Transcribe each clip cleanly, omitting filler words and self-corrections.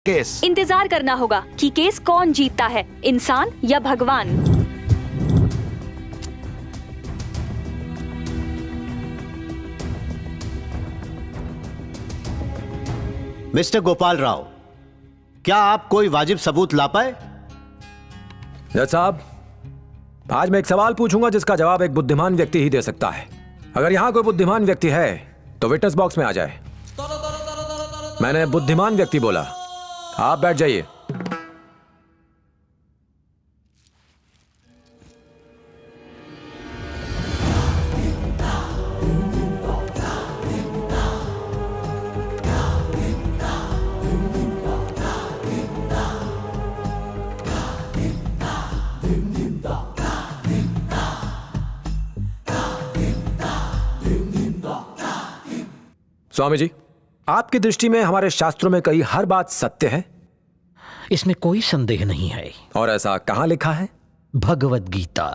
Case. इंतजार करना होगा कि केस कौन जीतता है, इंसान या भगवान। मिस्टर गोपाल राव, क्या आप कोई वाजिब सबूत ला पाए? जज साहब, आज मैं एक सवाल पूछूंगा जिसका जवाब एक बुद्धिमान व्यक्ति ही दे सकता है। अगर यहां कोई बुद्धिमान व्यक्ति है तो विटनेस बॉक्स में आ जाए। मैंने बुद्धिमान व्यक्ति बोला। आप बैठ जाइए। स्वामी जी, आपकी दृष्टि में हमारे शास्त्रों में कही हर बात सत्य है? इसमें कोई संदेह नहीं है। और ऐसा कहां लिखा है? भगवत गीता।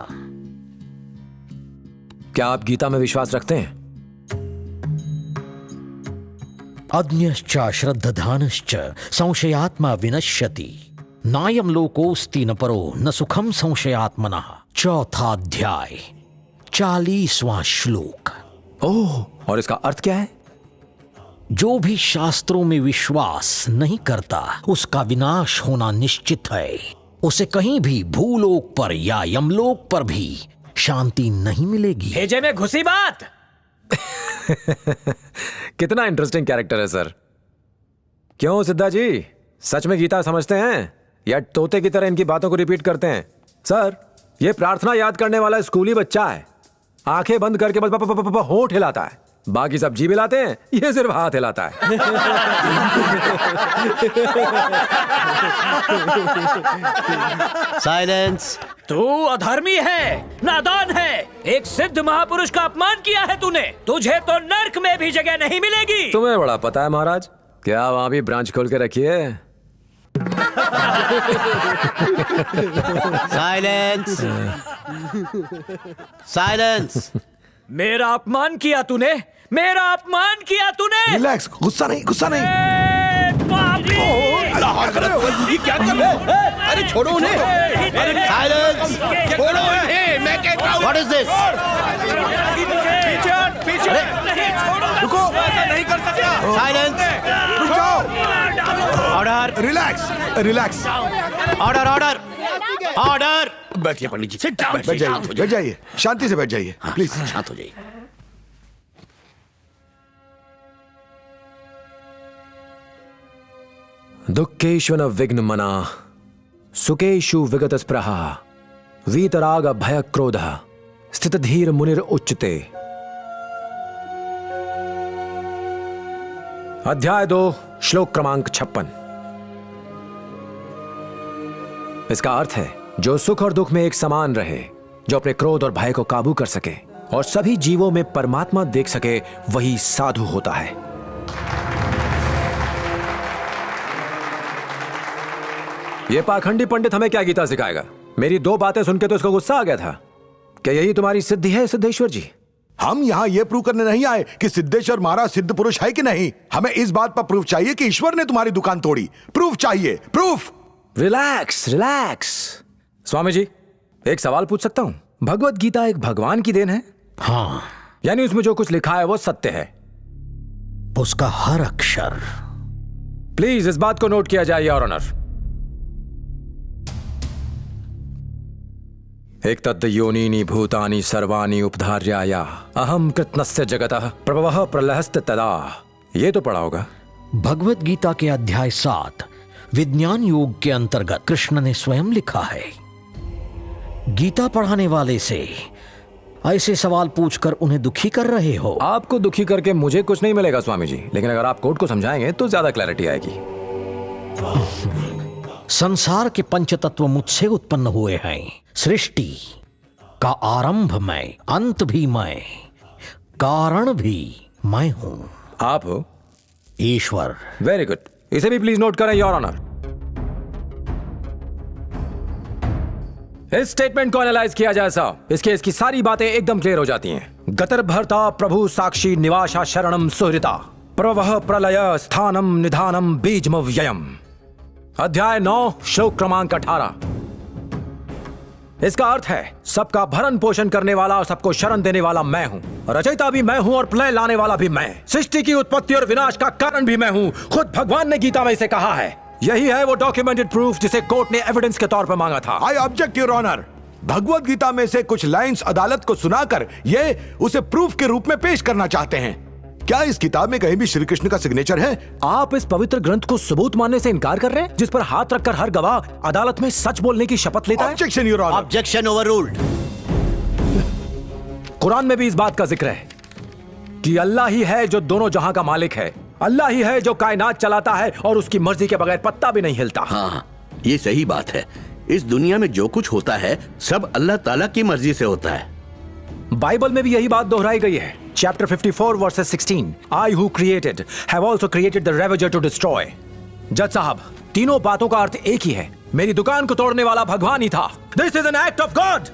क्या आप गीता में विश्वास रखते हैं? अज्ञश्च श्रद्धानश्च संशयात्मा विनश्यति नायम लोकोस्ति न परो न सुखम संशयात्मनः। चौथा अध्याय 40वां श्लोक। ओह, और इसका अर्थ क्या है? जो भी शास्त्रों में विश्वास नहीं करता उसका विनाश होना निश्चित है। उसे कहीं भी भूलोक पर या यमलोक पर भी शांति नहीं मिलेगी। भेजे में घुसी बात। कितना इंटरेस्टिंग कैरेक्टर है सर। क्यों सिद्धा जी, सच में गीता समझते हैं या तोते की तरह इनकी बातों को रिपीट करते हैं? सर, ये प्रार्थना याद करने वाला स्कूली बच्चा है। आंखें बंद करके बस होंठ हिलाता है, बाकी सब जीभ हिलाते हैं, ये सिर्फ हाथ हिलाता है। साइलेंस। तू अधर्मी है, नादान है, एक सिद्ध महापुरुष का अपमान किया है तूने। तुझे तो नर्क में भी जगह नहीं मिलेगी। तुम्हें बड़ा पता है महाराज, क्या वहां भी ब्रांच खोल के रखी है? साइलेंस। साइलेंस। मेरा अपमान किया तूने, मेरा अपमान किया तूने। रिलैक्स, गुस्सा नहीं, गुस्सा नहीं। ये क्या कर रहे हो? अरे छोड़ो उन्हें। साइलेंस। छोड़ो उन्हें, मैं कहता हूं। What is this? पीछे रुको, ऐसा नहीं कर सकता। साइलेंस। रुक जाओ। Order. Relax, relax. Order, order, order. बैठिए पंडित जी, बैठ जाइए, बैठ जाइए, शांति से बैठ जाइए, प्लीज। शांत हो जाइए। दुःखेषु न विघ्न मना सुखेषु विगत स्पृहा वीतराग भय क्रोध स्थित धीर मुनिर उच्चते। अध्याय 2 श्लोक क्रमांक 56। इसका अर्थ है, जो सुख और दुख में एक समान रहे, जो अपने क्रोध और भय को काबू कर सके और सभी जीवों में परमात्मा देख सके, वही साधु होता है। ये पाखंडी पंडित हमें क्या गीता सिखाएगा? मेरी 2 बातें सुन के तो इसको गुस्सा आ गया था। क्या यही तुम्हारी सिद्धि है सिद्धेश्वर जी? हम यहाँ ये प्रूव करने नहीं आए कि सिद्धेश्वर महाराज सिद्ध पुरुष है कि नहीं। हमें इस बात पर प्रूफ चाहिए कि ईश्वर ने तुम्हारी दुकान तोड़ी। प्रूफ चाहिए, proof. Relax, relax. Swami ji, एक सवाल पूछ सकता हूं? भगवत गीता एक भगवान की देन है? हाँ, यानी उसमें जो कुछ लिखा है वो सत्य है? उसका हर अक्षर। प्लीज इस बात को नोट किया जाए योर ऑनर। एक तद् योनीनि भूतानि सर्वाणि उपधार्याया अहम कृत्नस्य जगतः प्रभवः प्रलहस्त तदा। ये तो पढ़ा होगा। भगवत गीता के अध्याय 7 विज्ञान योग के अंतर्गत कृष्ण ने स्वयं लिखा है। गीता पढ़ाने वाले से ऐसे सवाल पूछकर उन्हें दुखी कर रहे हो। आपको दुखी करके मुझे कुछ नहीं मिलेगा स्वामी जी, लेकिन अगर आप कोर्ट को समझाएंगे तो ज्यादा क्लैरिटी आएगी। संसार के पंचतत्व मुझसे उत्पन्न हुए हैं। सृष्टि का आरंभ मैं, अंत भी मैं, कारण भी मैं हूं। आप हो ईश्वर। वेरी गुड, इसे भी प्लीज नोट करें योर ऑनर। इस स्टेटमेंट को एनालाइज किया जाए साहब, इसकी सारी बातें एकदम क्लियर हो जाती हैं। गतर भरता प्रभु साक्षी निवासा शरणम सुहृता प्रवह प्रलय स्थानम निधानम बीजम व्ययम। अध्याय 9 श्लोक क्रमांक 18। इसका अर्थ है सबका भरण पोषण करने वाला और सबको शरण देने वाला मैं हूँ। रचयिता भी मैं हूँ और प्रलय लाने वाला भी मैं। सृष्टि की उत्पत्ति और विनाश का कारण भी मैं हूँ। खुद भगवान ने गीता में इसे कहा है। यही है वो डॉक्यूमेंटेड प्रूफ जिसे कोर्ट ने एविडेंस के तौर पर मांगा था। I object your honour. Bhagavad Gita में से कुछ लाइंस अदालत को सुनाकर ये उसे प्रूफ के रूप में पेश करना चाहते हैं। क्या इस किताब में कहीं भी श्री कृष्ण का सिग्नेचर है? आप इस पवित्र ग्रंथ को सबूत मानने से इनकार कर रहे हैं जिस पर हाथ रखकर हर गवाह अदालत में सच बोलने की शपथ लेता है? Objection your honour. Objection overruled. कुरान में भी इस बात का जिक्र है कि अल्लाह ही है जो दोनों जहां का मालिक है। अल्लाह ही है जो कायनात चलाता है और उसकी मर्जी के बगैर पत्ता भी नहीं हिलता। हाँ, ये सही बात है। इस दुनिया में जो कुछ होता है सब अल्लाह ताला की मर्जी से होता है। बाइबल में भी यही बात दोहराई गई है। Chapter 54 versus 16, I who created have also created the ravager to destroy। जज साहब, तीनों बातों का अर्थ एक ही है। मेरी दुकान को तोड़ने वाला भगवान ही था। This is an act of God।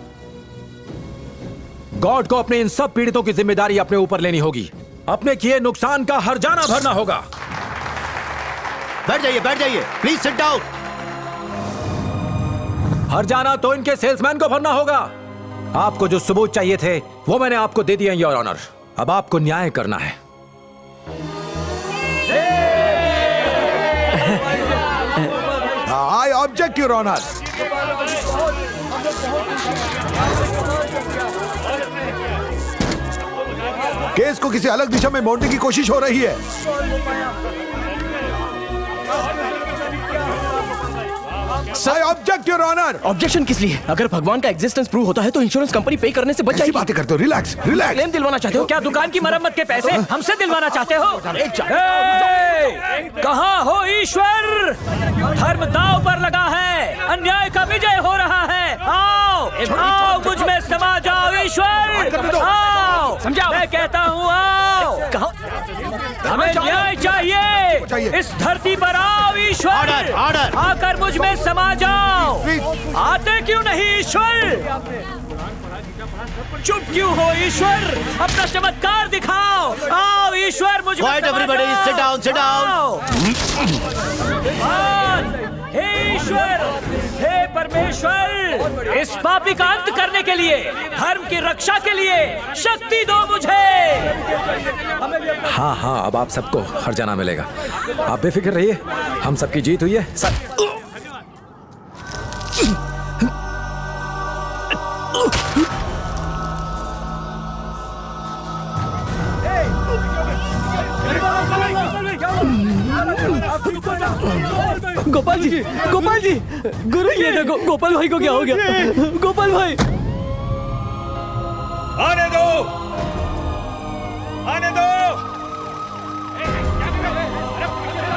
God को अपने इन सब पीड़ितों की जिम्मेदारी अपने ऊपर लेनी होगी। अपने किए नुकसान का हर्जाना भरना होगा। बैठ जाइए प्लीज सिट डाउन। हर्जाना तो इनके सेल्समैन को भरना होगा। आपको जो सबूत चाहिए थे वो मैंने आपको दे दिए योर ऑनर। अब आपको न्याय करना है। I object your honour. Case को किसी अलग दिशा में मोड़ने की कोशिश हो रही है। I object your honour. Objection किस लिए? अगर भगवान का एग्जिस्टेंस प्रूव होता है तो इंश्योरेंस कंपनी पे करने से बच ऐसी जाएगी। बातें करते हो? Relax relax. क्लेम दिलवाना चाहते हो? क्या दुकान की मरम्मत के पैसे हमसे दिलवाना चाहते हो? कहाँ हो ईश्वर? धर्म दांव पर लगा है, अन्याय का विजय हो रहा है। आओ आओ, मुझ में समा जाओ ईश्वर। आओ, समझाओ। मैं कहता हूँ आओ। हमें न्याय चाहिए। इस धरती पर आओ ईश्वर। Order, order. आकर मुझ में समा जाओ। आते क्यों नहीं ईश्वर? चुप क्यों हो ईश्वर? अपना चमत्कार दिखाओ। आओ ईश्वर, मुझ में Quiet समा everybody, जाओ। sit down, sit down। आओ। हे ईश्वर, हे परमेश्वर, इस पापी का अंत करने के लिए, धर्म की रक्षा के लिए शक्ति दो मुझे। हाँ हाँ, अब आप सबको हर्जाना मिलेगा। आप बेफिक्र रहिए, हम सबकी जीत हुई है। गोपाल जी, गुरु ये देखो, गोपाल भाई को क्या हो गया? गोपाल भाई, आने दो, आने दो,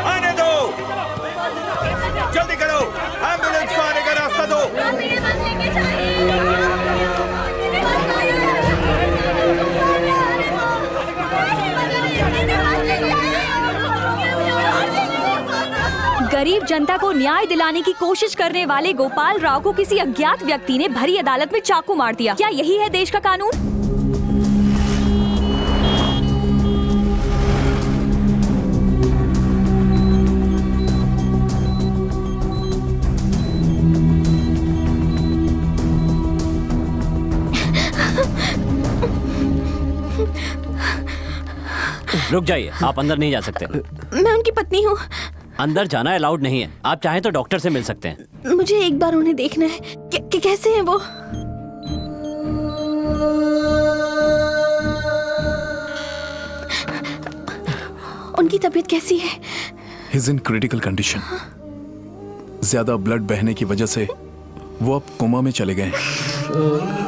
आने दो, जल्दी करो, एम्बुलेंस को आने का रास्ता दो। गरीब जनता को न्याय दिलाने की कोशिश करने वाले गोपाल राव को किसी अज्ञात व्यक्ति ने भरी अदालत में चाकू मार दिया। क्या यही है देश का कानून? रुक जाइए, आप अंदर नहीं जा सकते। मैं उनकी पत्नी हूँ। अंदर जाना अलाउड नहीं है। आप चाहें तो डॉक्टर से मिल सकते हैं। मुझे एक बार उन्हें देखना है कि कैसे हैं वो। उनकी तबीयत कैसी है? He's in critical condition। ज्यादा ब्लड बहने की वजह से वो अब कोमा में चले गए हैं।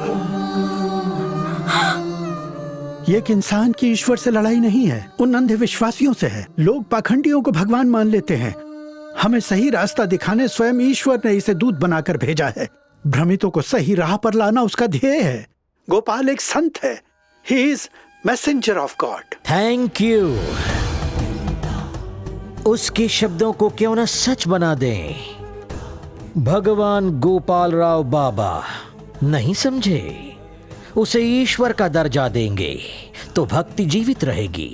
ये एक इंसान की ईश्वर से लड़ाई नहीं है, उन अंधविश्वासियों से है। लोग पाखंडियों को भगवान मान लेते हैं। हमें सही रास्ता दिखाने स्वयं ईश्वर ने इसे दूत बनाकर भेजा है। भ्रमितों को सही राह पर लाना उसका ध्येय है। गोपाल एक संत है। He is messenger of God. Thank you. उसके शब्दों को क्यों ना सच बना दें। भगवान गोपाल राव बाबा नहीं समझे? उसे ईश्वर का दर्जा देंगे तो भक्ति जीवित रहेगी।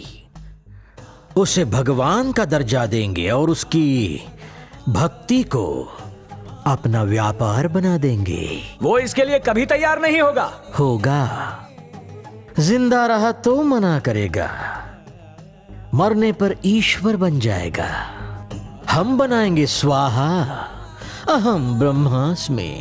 उसे भगवान का दर्जा देंगे और उसकी भक्ति को अपना व्यापार बना देंगे। वो इसके लिए कभी तैयार नहीं होगा। होगा, जिंदा रहा तो मना करेगा, मरने पर ईश्वर बन जाएगा। हम बनाएंगे स्वाहा अहम ब्रह्मास्मि।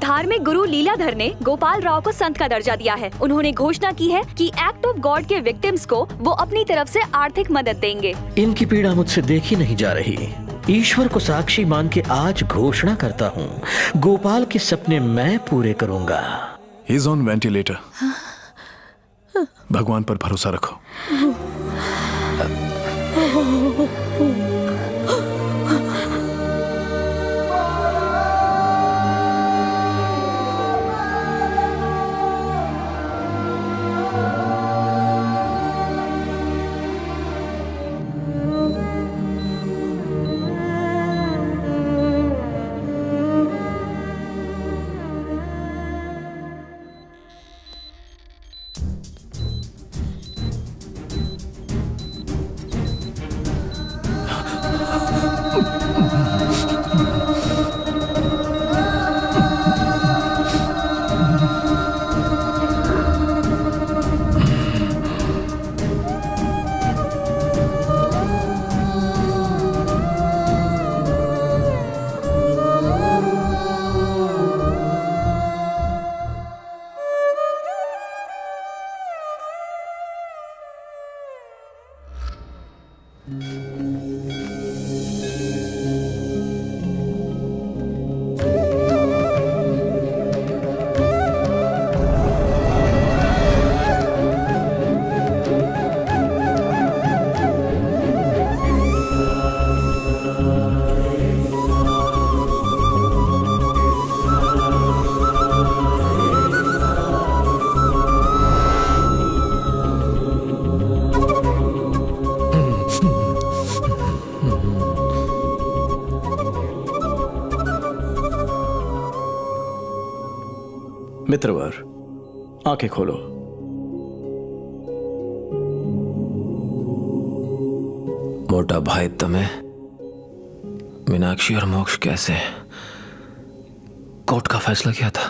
धार्मिक गुरु लीलाधर ने गोपाल राव को संत का दर्जा दिया है। उन्होंने घोषणा की है कि एक्ट ऑफ गॉड के विक्टिम्स को वो अपनी तरफ से आर्थिक मदद देंगे। इनकी पीड़ा मुझसे देखी नहीं जा रही। ईश्वर को साक्षी मान के आज घोषणा करता हूँ, गोपाल के सपने मैं पूरे करूंगा। He is on ventilator. भगवान पर भरोसा रखो। मित्रवर, आंखें खोलो। मोटा भाई तुम्हें मीनाक्षी और मोक्ष कैसे? कोर्ट का फैसला किया था,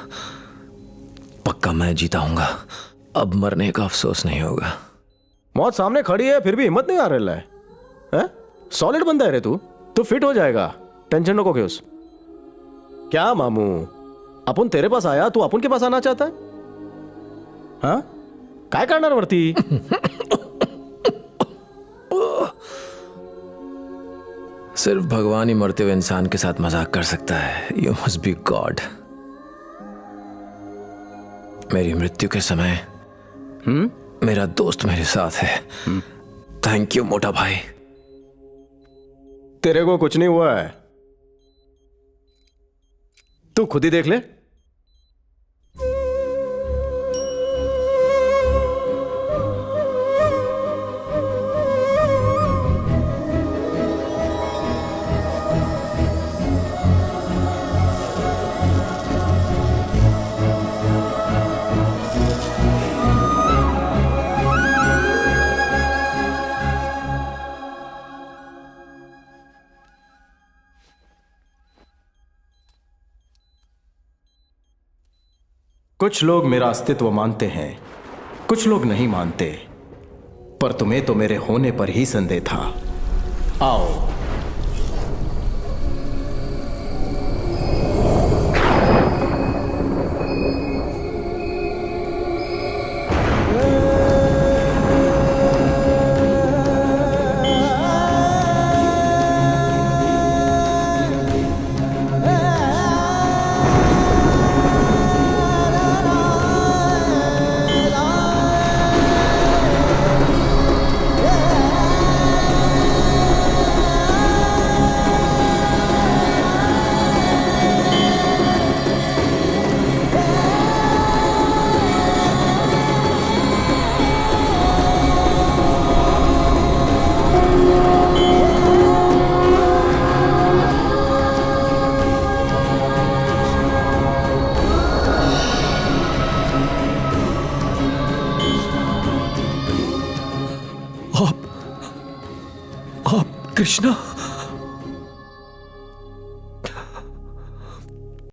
पक्का मैं जीता हूंगा। अब मरने का अफसोस नहीं होगा। मौत सामने खड़ी है फिर भी हिम्मत नहीं आ रहा है? सॉलिड बंदा है रे तू फिट हो जाएगा, टेंशन नको के उस। क्या मामू, अपन तेरे पास आया, तू अपन के पास आना चाहता है? हाँ, काय करणार वरती? सिर्फ भगवान ही मरते हुए इंसान के साथ मजाक कर सकता है। You must be God. मेरी मृत्यु के समय मेरा दोस्त मेरे साथ है। थैंक यू मोटा भाई। तेरे को कुछ नहीं हुआ है, तू खुद ही देख ले। कुछ लोग मेरा अस्तित्व मानते हैं, कुछ लोग नहीं मानते, पर तुम्हें तो मेरे होने पर ही संदेह था। आओ। कृष्णा।